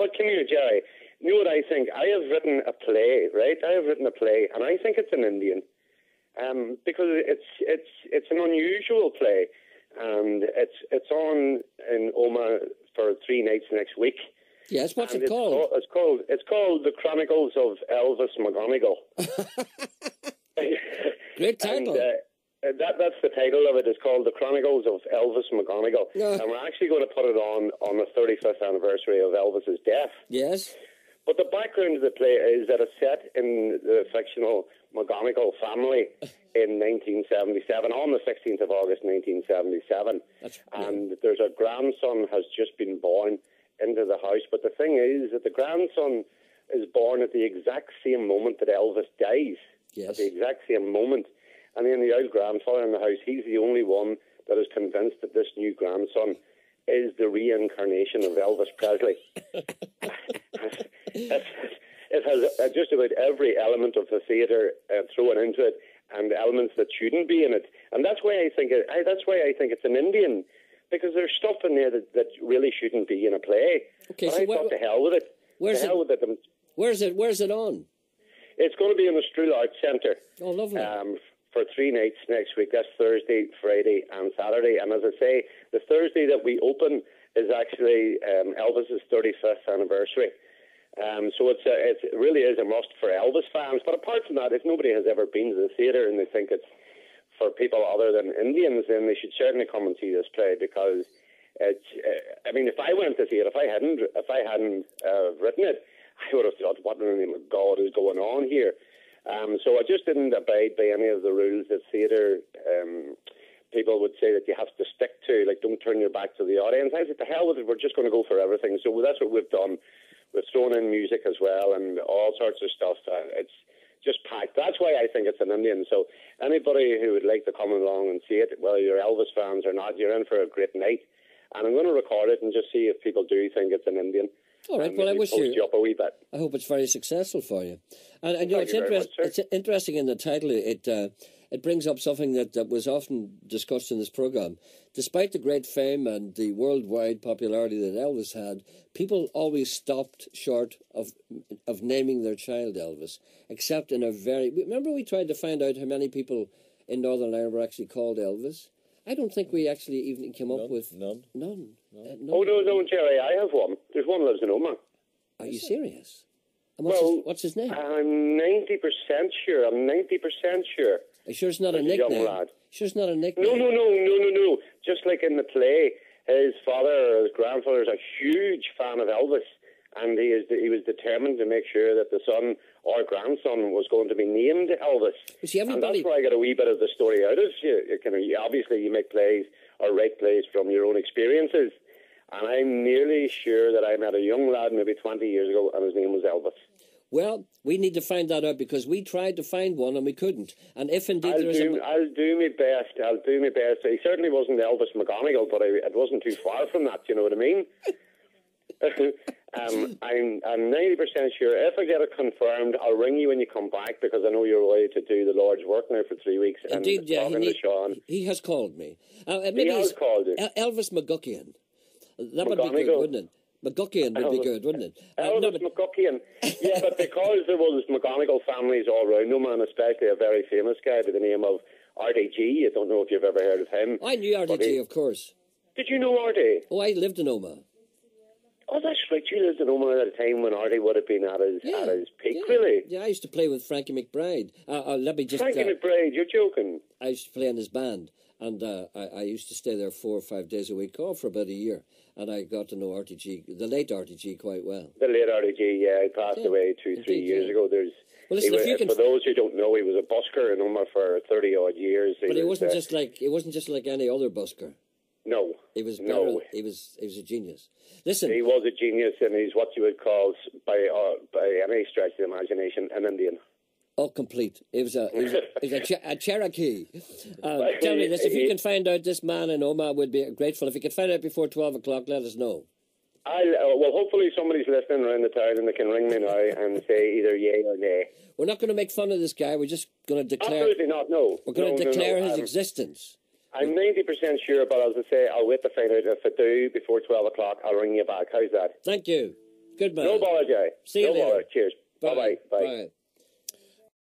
But come here, Jerry. You know what I think? I have written a play, right? I have written a play, and I think it's an Indian, because it's an unusual play, and it's on in Oma for 3 nights next week. Yes, what's it called? It's called The Chronicles of Elvis Gonigle. Great title. And, that's the title of it. It's called The Chronicles of Elvis Gonigle. Yeah. And we're actually going to put it on the 35th anniversary of Elvis's death. Yes. But the background of the play is that it's set in the fictional McGonigle family in 1977, on the 16th of August 1977. And there's a grandson has just been born into the house. But the thing is that the grandson is born at the exact same moment that Elvis dies. Yes. At the exact same moment. And then the old grandfather in the house, he's the only one that is convinced that this new grandson is the reincarnation of Elvis Presley. It has just about every element of the theatre thrown into it, and elements that shouldn't be in it. And that's why I think it's an Indian, because there's stuff in there that really shouldn't be in a play. Okay, but so I thought to hell with it. Where's it on? It's going to be in the Strull Arts Centre. Oh, lovely. For 3 nights next week. That's Thursday, Friday and Saturday. And as I say, the Thursday that we open is actually Elvis's 35th anniversary. So it really is a must for Elvis fans. But apart from that, if nobody has ever been to the theatre and they think it's for people other than Indians, then they should certainly come and see this play, because it's. I mean, if I went to see it, if I hadn't written it, I would have thought, what in the name of God is going on here? So I just didn't abide by any of the rules that theatre people would say that you have to stick to, like don't turn your back to the audience. I said, to hell with it, we're just going to go for everything. So that's what we've done. We've thrown in music as well and all sorts of stuff. It's just packed. That's why I think it's an Indian. So anybody who would like to come along and see it, whether you're Elvis fans or not, you're in for a great night. And I'm going to record it and just see if people do think it's an Indian. All right, well, I wish you up a wee bit. I hope it's very successful for you. And you know, it's interesting in the title. It brings up something that was often discussed in this programme. Despite the great fame and the worldwide popularity that Elvis had, people always stopped short of naming their child Elvis, except in a very... Remember we tried to find out how many people in Northern Ireland were actually called Elvis? I don't think we actually even came up with... None. Oh, no, Jerry, I have one. There's one lives in Oma. Are you serious? And what's his name? I'm 90% sure. Are you sure it's not a nickname? Young lad. Sure it's not a nickname? No. Just like in the play, his father or his grandfather is a huge fan of Elvis, and he was determined to make sure that the son or grandson was going to be named Elvis. See, and that's where I got a wee bit of the story out of. Obviously, you make plays or write plays from your own experiences. And I'm nearly sure that I met a young lad maybe 20 years ago, and his name was Elvis. Well, we need to find that out, because we tried to find one and we couldn't. And if indeed I'll do my best. He certainly wasn't Elvis McGonigle, but it wasn't too far from that. You know what I mean? I'm 90% sure. If I get it confirmed, I'll ring you when you come back, because I know you're away to do the Lord's work now for 3 weeks. Indeed, yeah. He has called me. He has called you. Elvis McGuckian. That would be good, wouldn't it? McGuckian would be good, wouldn't it? Elvis McGuckian. Yeah, but because there was McGonigle families all around him, and especially a very famous guy by the name of RDG. I don't know if you've ever heard of him. I knew RDG, of course. Did you know RD? Oh, I lived in Oma. Oh, that's right. You lived in Oma at a time when RD would have been at his peak, really. Yeah, I used to play with Frankie McBride. Frankie McBride, you're joking. I used to play in his band, and I used to stay there 4 or 5 days a week, for about a year. And I got to know RTG, the late RTG, quite well. The late RTG, he passed away 2-3 years ago. Well, listen, for those who don't know, he was a busker in Oma for 30 odd years. But he wasn't just like any other busker. No, he was better. He was a genius. Listen, he was a genius, and he's what you would call, by any stretch of the imagination, an Indian. Oh, complete. It was a Cherokee. Tell me this, if you can find out this man in Oma, we'd be grateful. If you could find out before 12 o'clock, let us know. Well, hopefully somebody's listening around the town and they can ring me now and say either yay or nay. We're not going to make fun of this guy. We're just going to declare... Absolutely not, no. We're going to declare his existence. I'm 90% sure, but as I say, I'll wait to find out. If I do, before 12 o'clock, I'll ring you back. How's that? Thank you. Good man. No bother, Gerry. See you no later. bother. Cheers. Bye. Bye. Bye.